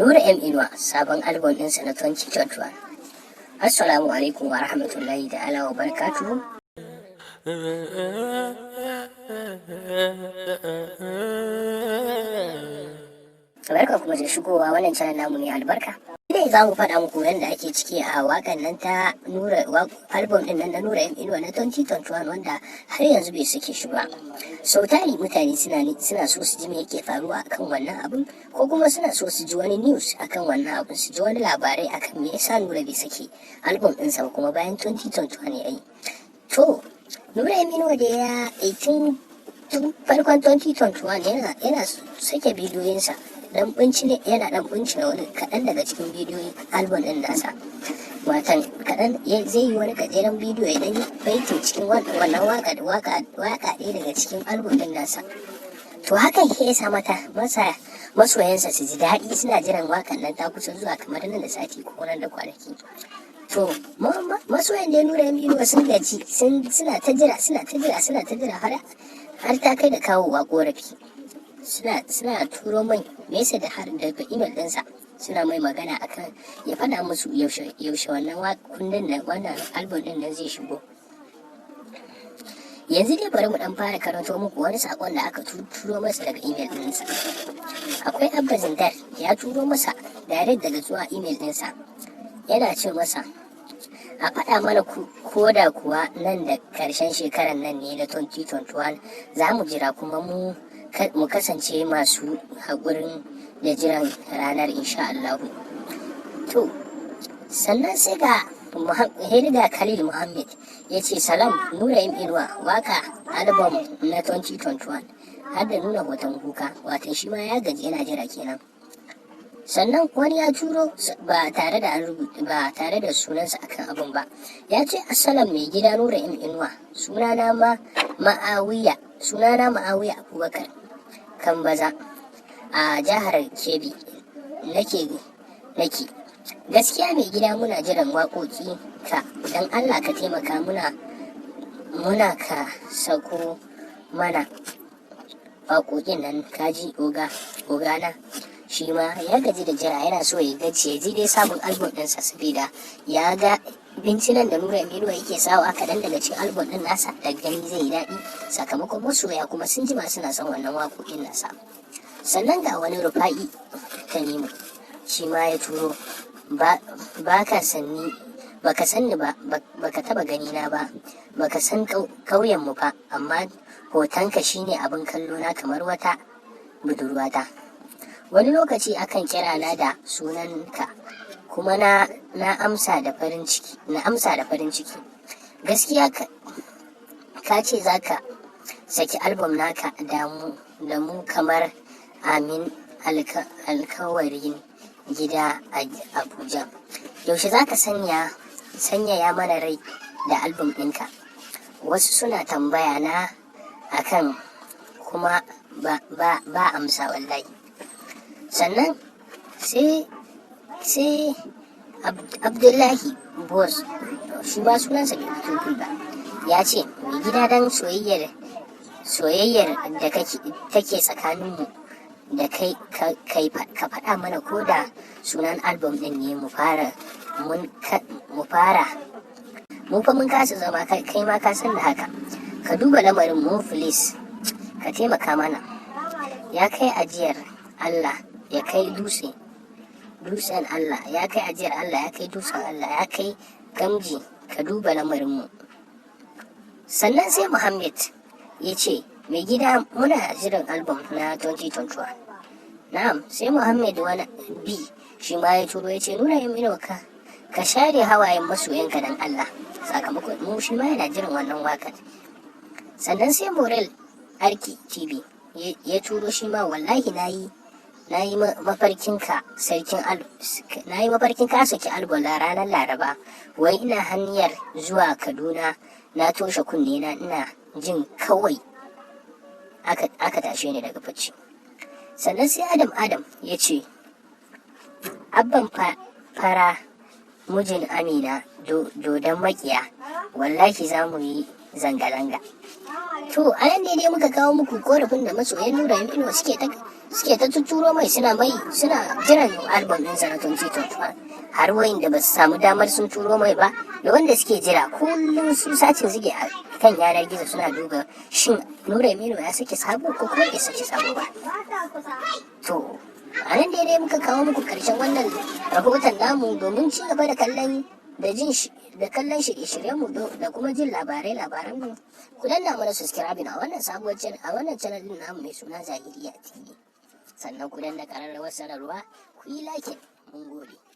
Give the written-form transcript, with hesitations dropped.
Nura M Inuwa sabon album ɗinsa na 2021. Assalamu alaikum wa rahmatullahi ta'ala wa barakatuhu. Barka kuma da shigowa wannan channel namu ne albarka. Dai za mu faɗa muku yadda ake ciki a waƙan nan ta Nura, album ɗin nan na Nura M Inuwa na 2021 wanda har yanzu bai sake shi ba. Sau tari mutane suna so su ji me yake faruwa akan wannan abun, ko kuma suna so su ji wani news akan wannan abun, su ji wani labarai akan me yasa Nura bai sake album ɗinsa ba kuma bayan 2021 ya yi. To Nura M Inuwa da ya 18 tun farkon 2021 yana sake bidiyoyinsa yana dan bincina wani kaɗan daga cikin bidiyoyin album ɗin nasa. Watan kaɗan zai yi wani gajeren bidiyo idan ya baitin cikin wannan waka ɗaya daga cikin album ɗin nasa. To hakan ya sa masa masoyansa su ji daɗi, suna jiran wakan nan ta kusa zuwa kamar nan da sati ko nan da kwanaki. To masoyan da Nura M Inuwa sun gaji, suna ta jira har ta kai da kawowa korafi. Suna turo mai message har daga email ɗinsa, suna mai magana akan ya faɗa musu yaushe wannan kundin nan, wannan album ɗin nan zai shigo. Yanzu dai bari mu dan fara karanto muku wani sakon da aka turo masa daga email ɗinsa. Akwai Abba Zindar ya turo masa direct daga zuwa email ɗinsa, yana ce masa a faɗa mana ko da kuwa nan da ƙarshen shekarar nan ne na 2021 za mu jira kuma mu kasance masu haƙurin da jiran ranar insha Allah. To sannan sai ga Khalil Muhammad ya ce salam Nura M Inuwa waka album na 2021 har da nuna hoton kuka, watan shi ma ya gaji yana jira kenan. Sannan wani ya turo ba tare da sunansa akan abun ba, ya ce assalam mai gida Nura M Inuwa, sunana Ma'awiya Abubakar Kambaza a jihar Kebbi nake gaskiya mai gida muna jiran waƙoƙi ka dan Allah ka taimaka muna ka sako mana waƙoƙin nan, kaji ogana shi ma ya gaji da jira, yana so ya ji dai sabon album ɗinsa saboda ya ga bincinan da Nura M Inuwa yake sawa kaɗan daga cikin album ɗin nasa da gani zai yi daɗi, sakamakon masoya kuma sun jima suna son wannan waƙoƙin nasa. Sannan ga wani Rufa'i Tanimu shi ma ya turo baka sanni ba, baka taba gani na ba, baka san ƙauyen mu ba, amma hotonka shine abin kallo na kamar wata budurwata. Wani lokaci akan kira na da sunanka kuma na amsa da farin ciki. Gaskiya ka ce zaka saki album naka da mu kamar amin alkawarin gida a Abuja. Yaushe zaka sanyaya mana rai da album ɗinka? Wasu suna tambaya na akan kuma ba amsa wallahi. Sannan sai Abdullahi Boss, shi ba sunansa bai fito ba, ya ce mai gida dan soyayyar da take tsakaninmu da kai ka faɗa mana ko da sunan album ɗin ne mu fara mu fa mun kasa zama, kai ma ka san da haka. Ka duba lamarin mu please, ka taimaka mana. Ya kai ajiyar Allah ya kai dutsen Allah, ya kai ajiyar Allah ya kai dutsen Allah, ya kai gamji, ka duba lamarin mu. Sannan sai Muhammad ya ce mai gida muna jiran album na 2021. Na'am, sai Muhammad wani B shi ma ya turo ya ce Nura M Inuwa ka share hawayen masoyanka dan Allah, sakamakon mu shi ma yana jiran wannan wakar. Sannan sai Morel Arki TV ya turo shi ma wallahi na yi mafarkin ka saki album ranar Laraba, wai ina hanyar zuwa Kaduna na toshe kunne na ina jin kawai aka tashe ni daga bacci. Sannan sai Adam ya ce abban fara mujin Amina dodon makiya, wallahi za mu yi zanga-zanga. To a nan ne dai muka kawo muku korafin da masoyan Nura M Inuwa suke ta tuturo mai suna jiran album ɗinsa na 2021, har wayin da ba su samu damar sun turo mai ba, da wanda suke jira kullum su sacin suke a kan yanar gizo suna duba shin Nura M Inuwa ya sake sabo ko kuma bai sake sabo ba. To a nan dai muka kawo muku karshen wannan rahoton namu domin ci gaba da kallon da kallon shirye-shiryenmu da kuma jin labaranmu, ku danna mana subscribing a wannan sabuwar channel din namu mai suna Zahiriya TV, sannan ku danna ƙararrawar sanarwa ku yi like. Mun gode.